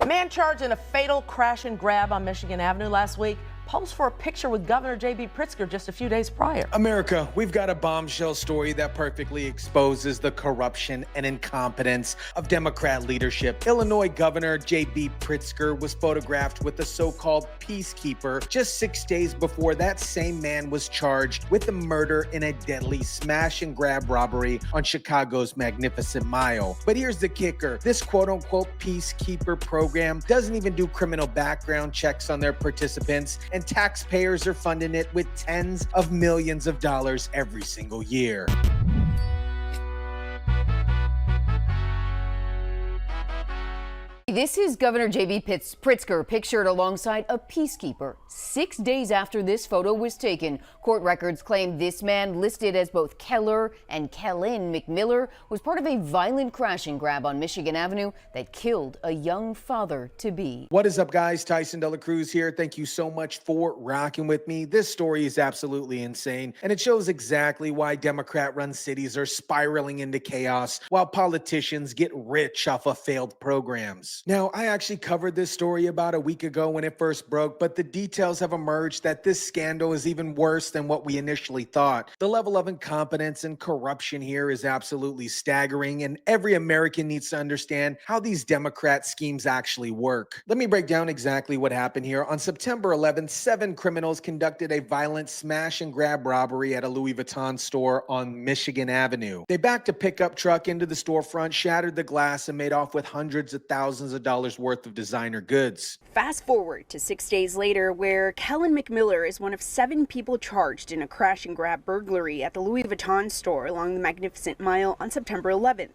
Man charged in a fatal crash and grab on Michigan Avenue last week posed for a picture with Governor JB Pritzker just a few days prior. America, we've got a bombshell story that perfectly exposes the corruption and incompetence of Democrat leadership. Illinois Governor JB Pritzker was photographed with the so-called Peacekeeper just 6 days before that same man was charged with the murder in a deadly smash and grab robbery on Chicago's Magnificent Mile. But here's the kicker. This quote-unquote Peacekeeper program doesn't even do criminal background checks on their participants, and taxpayers are funding it with tens of millions of dollars every single year. This is Governor JB Pritzker pictured alongside a peacekeeper. 6 days after this photo was taken, court records claim this man, listed as both Keller and Kellen McMiller, was part of a violent crash and grab on Michigan Avenue that killed a young father-to-be. What is up, guys? Tyson Dela Cruz here. Thank you so much for rocking with me. This story is absolutely insane, and it shows exactly why Democrat-run cities are spiraling into chaos while politicians get rich off of failed programs. Now, I actually covered this story about a week ago when it first broke, but the details have emerged that this scandal is even worse than what we initially thought. The level of incompetence and corruption here is absolutely staggering, and every American needs to understand how these Democrat schemes actually work. Let me break down exactly what happened here. On September 11th, 7 criminals conducted a violent smash and grab robbery at a Louis Vuitton store on Michigan Avenue. They backed a pickup truck into the storefront, shattered the glass, and made off with hundreds of thousands of dollars worth of designer goods. Fast forward to 6 days later, where Keller McMiller is one of 7 people charged in a crash and grab burglary at the Louis Vuitton store along the Magnificent Mile on September 11th.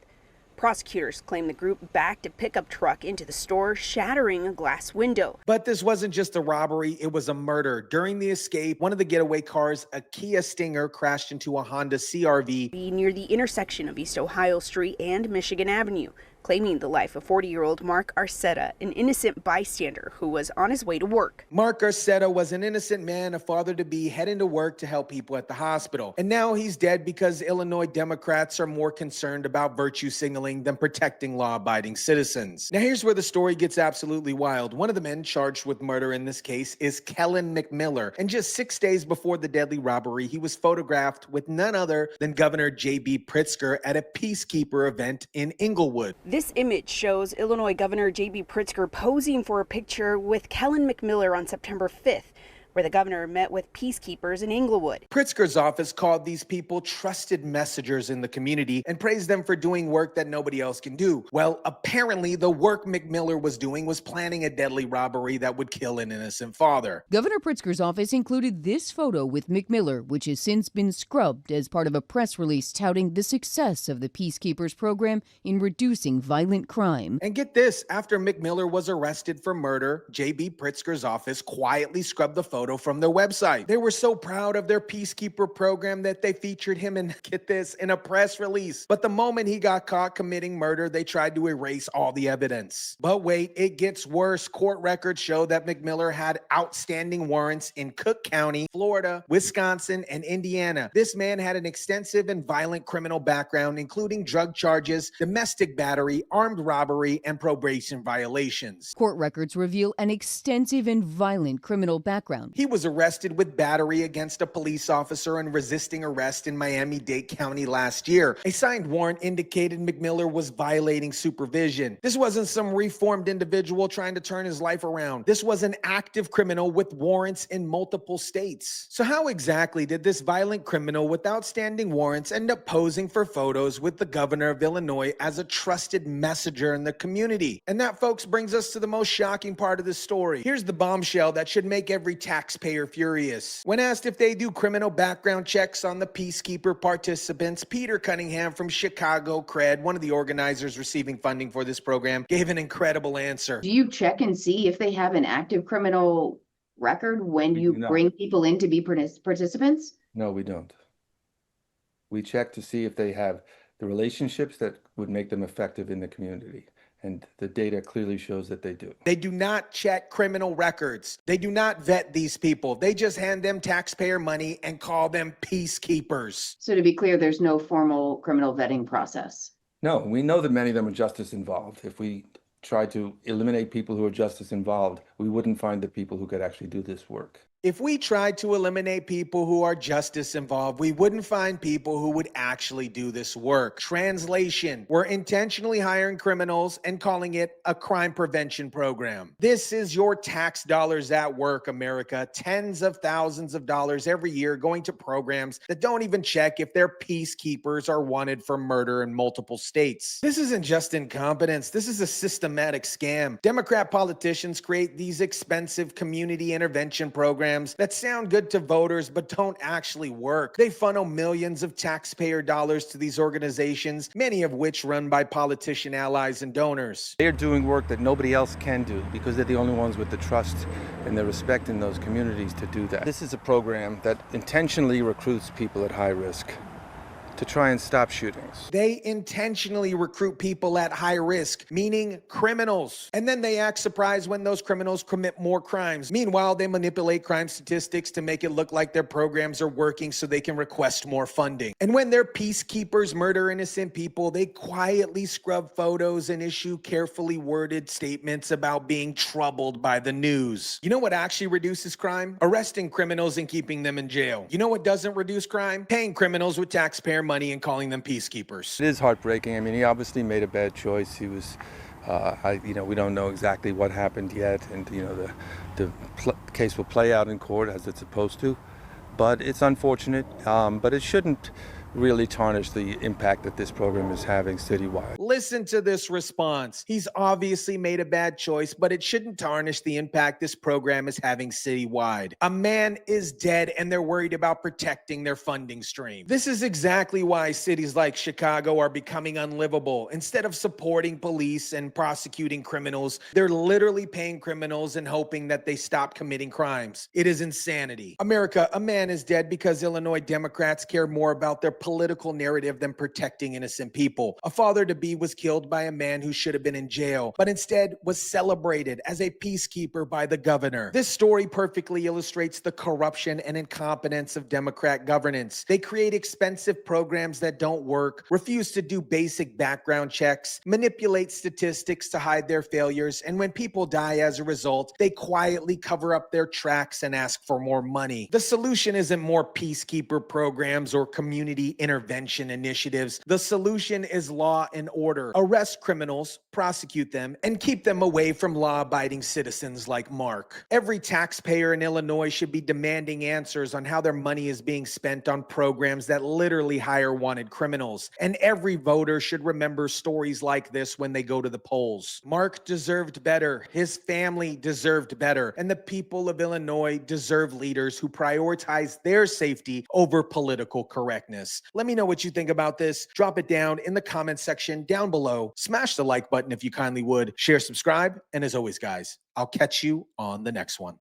Prosecutors claim the group backed a pickup truck into the store, shattering a glass window. But this wasn't just a robbery, it was a murder. During the escape, one of the getaway cars, a Kia Stinger, crashed into a Honda CR-V near the intersection of East Ohio Street and Michigan Avenue, claiming the life of 40-year-old Mark Artta, an innocent bystander who was on his way to work. Mark Artta was an innocent man, a father-to-be, heading to work to help people at the hospital. And now he's dead because Illinois Democrats are more concerned about virtue signaling than protecting law-abiding citizens. Now here's where the story gets absolutely wild. One of the men charged with murder in this case is Kellen McMiller. And just 6 days before the deadly robbery, he was photographed with none other than Governor JB Pritzker at a Peacekeeper event in Inglewood. This image shows Illinois Governor JB Pritzker posing for a picture with Kellen McMiller on September 5th, where the governor met with peacekeepers in Inglewood. Pritzker's office called these people trusted messengers in the community and praised them for doing work that nobody else can do. Well, apparently the work McMiller was doing was planning a deadly robbery that would kill an innocent father. Governor Pritzker's office included this photo with McMiller, which has since been scrubbed as part of a press release touting the success of the Peacekeepers program in reducing violent crime. And get this, after McMiller was arrested for murder, JB Pritzker's office quietly scrubbed the photo from their website. They were so proud of their Peacekeeper program that they featured him in, get this, in a press release. But the moment he got caught committing murder, they tried to erase all the evidence. But wait, it gets worse. Court records show that McMiller had outstanding warrants in Cook County, Florida, Wisconsin, and Indiana. This man had an extensive and violent criminal background, including drug charges, domestic battery, armed robbery, and probation violations. Court records reveal an extensive and violent criminal background. He was arrested with battery against a police officer and resisting arrest in Miami-Dade County last year. A signed warrant indicated McMiller was violating supervision. This wasn't some reformed individual trying to turn his life around. This was an active criminal with warrants in multiple states. So how exactly did this violent criminal with outstanding warrants end up posing for photos with the governor of Illinois as a trusted messenger in the community? And that, folks, brings us to the most shocking part of this story. Here's the bombshell that should make every taxpayer furious. When asked if they do criminal background checks on the Peacekeeper participants, Peter Cunningham from Chicago Cred, one of the organizers receiving funding for this program, gave an incredible answer. Do you check and see if they have an active criminal record when you bring people in to be participants? No, we don't. We check to see if they have the relationships that would make them effective in the community. And the data clearly shows that they do. They do not check criminal records. They do not vet these people. They just hand them taxpayer money and call them peacekeepers. So to be clear, there's no formal criminal vetting process. No, we know that many of them are justice involved. If we tried to eliminate people who are justice involved, we wouldn't find the people who could actually do this work. If we tried to eliminate people who are justice involved, we wouldn't find people who would actually do this work. Translation, we're intentionally hiring criminals and calling it a crime prevention program. This is your tax dollars at work, America. Tens of thousands of dollars every year going to programs that don't even check if their peacekeepers are wanted for murder in multiple states. This isn't just incompetence. This is a systematic scam. Democrat politicians create these expensive community intervention programs that sound good to voters but don't actually work. They funnel millions of taxpayer dollars to these organizations, many of which run by politician allies and donors. They're doing work that nobody else can do because they're the only ones with the trust and the respect in those communities to do that. This is a program that intentionally recruits people at high risk to try and stop shootings. They intentionally recruit people at high risk, meaning criminals. And then they act surprised when those criminals commit more crimes. Meanwhile, they manipulate crime statistics to make it look like their programs are working so they can request more funding. And when their peacekeepers murder innocent people, they quietly scrub photos and issue carefully worded statements about being troubled by the news. You know what actually reduces crime? Arresting criminals and keeping them in jail. You know what doesn't reduce crime? Paying criminals with taxpayer money and calling them peacekeepers. It is heartbreaking. I mean, he obviously made a bad choice. He was, we don't know exactly what happened yet, and the case will play out in court as it's supposed to. But it's unfortunate. But it shouldn't really tarnish the impact that this program is having citywide. Listen to this response. He's obviously made a bad choice, but it shouldn't tarnish the impact this program is having citywide. A man is dead and they're worried about protecting their funding stream. This is exactly why cities like Chicago are becoming unlivable. Instead of supporting police and prosecuting criminals, they're literally paying criminals and hoping that they stop committing crimes. It is insanity. America, a man is dead because Illinois Democrats care more about their political narrative than protecting innocent people. A father-to-be was killed by a man who should have been in jail, but instead was celebrated as a peacekeeper by the governor. This story perfectly illustrates the corruption and incompetence of Democrat governance. They create expensive programs that don't work, refuse to do basic background checks, manipulate statistics to hide their failures, and when people die as a result, they quietly cover up their tracks and ask for more money. The solution isn't more peacekeeper programs or community intervention initiatives. The solution is law and order. Arrest criminals, prosecute them, and keep them away from law-abiding citizens like Mark. Every taxpayer in Illinois should be demanding answers on how their money is being spent on programs that literally hire wanted criminals. And every voter should remember stories like this when they go to the polls. Mark deserved better. His family deserved better. And the people of Illinois deserve leaders who prioritize their safety over political correctness. Let me know what you think about this. Drop it down in the comment section down below. Smash the like button if you kindly would. Share, subscribe, and as always, guys, I'll catch you on the next one.